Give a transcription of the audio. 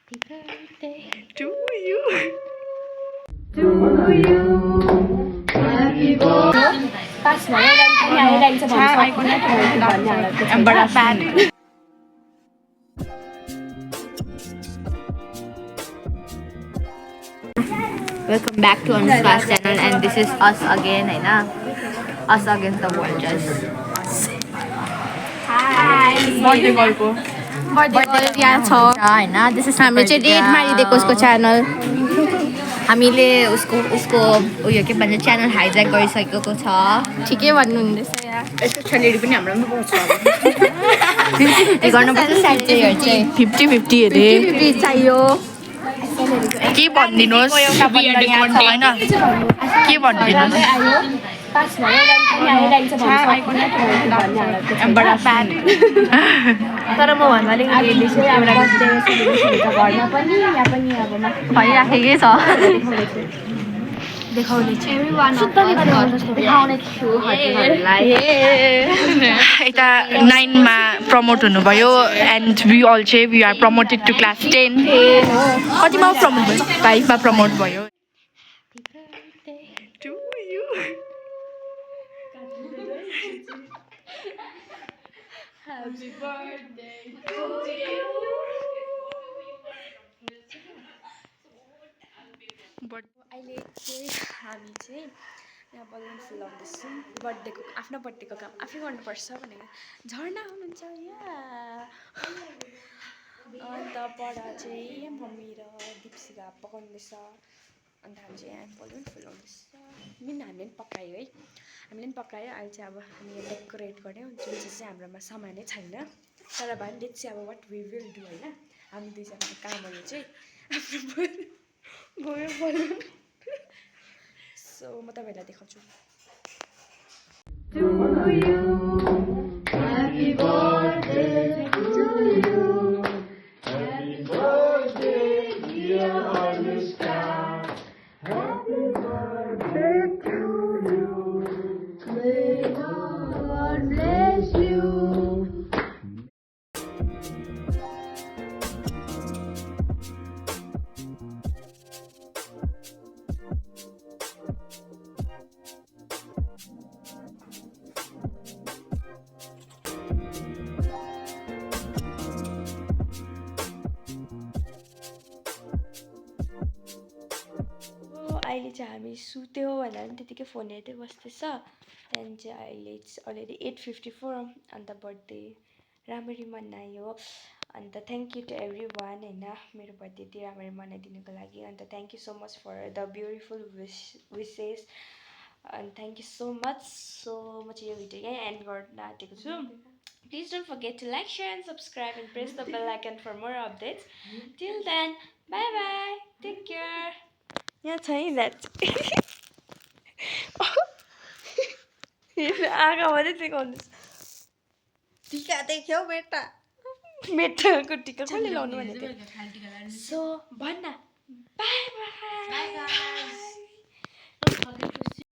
birthday to you. Pass भयो अनि आइरहेको छ भन्छ बडा fan. Welcome back to Anushka's channel, and this is us again, है ना? Us against the world, just. Hi Birthday girl को. बर्थडे यहाँ छ हैन दिस इज हामीले चाहिँ डेट मारिदिएको उसको च्यानल हामीले उसको उयो के भन्छ च्यानल हाइज्याक गरिसकेको छ ठिकै भन्नुहुँदैछ यहाँ यसको छलेडी पनि हाम्रोमा पाउँछ. 50-50 गर्नुपर्छ स्यालेरीहरु चाहिँ 50-50 हेरे. 50 चाहियो के भन्दिनुहोस् हैन के भन्दिनुहोस्. आयो पास भयो अनि आइरहेको छ बडा fan. तर म भन्दा अलिकति चाहिँ अब बर्थडे सेलिब्रेसन हुन्छ घरमा पनि यहाँ पनि अब भइराखेकै छ देखाउने छु देखाउने छु हजुरहरूलाई यता 9 मा प्रमोट हुनुभयो एन्ड वी अल चाहिँ we are promoted to class 10. कतिमा प्रमोट भयो? 5 मा प्रमोट भयो. To you. Happy birthday to you. अहिले चाहिँ हामी चाहिँ यहाँ बलुन फुलाउँदैछौँ बर्थडेको आफ्नो बर्थडेको काम आफै गर्नुपर्छ भनेर झर्ना हुनुहुन्छ यहाँ अन्त पर चाहिँ मम्मी र दिप्सिका पकाउँदैछ अन्त हामी चाहिँ यहाँ बलुन फुलाउँदैछ हामीले पनि पकायो है हामीले पनि पकायो अहिले चाहिँ अब हामी डेकोरेट गऱ्यौँ जुन चाहिँ हाम्रोमा सामानै छैन तर भए पनि लेट्स चाहिँ अब वाट वी विल डु होइन हामी दुईजनाको कामहरू चाहिँ आफ्नो गयो बलुन सो म तपाईँहरूलाई देखाउँछु अहिले चाहिँ हामी सुत्यो भनेर पनि त्यतिकै फोन हेर्दै बस्दैछ त्यहाँदेखि चाहिँ अहिले इट्स अलरेडी 8:54 अन्त बर्थडे राम्ररी मनायो and thank you to everyone होइन मेरो बर्थडे यति राम्ररी मनाइदिनुको लागि and thank you so much for the beautiful wishes and thank you so much. So much यो भिडियो यहीँ एन्ड गर्न आँटेको छु. Please don't forget to like, share and subscribe and press the bell icon for more updates. Till then, bye bye. Take care. यहाँ छ है that आँखा मात्रै देखाउँदैछ. टिका देख्यौ बेटा बेटाको टिका कसले लाउनु भनेको थियो. सो भन्न बाई बाई.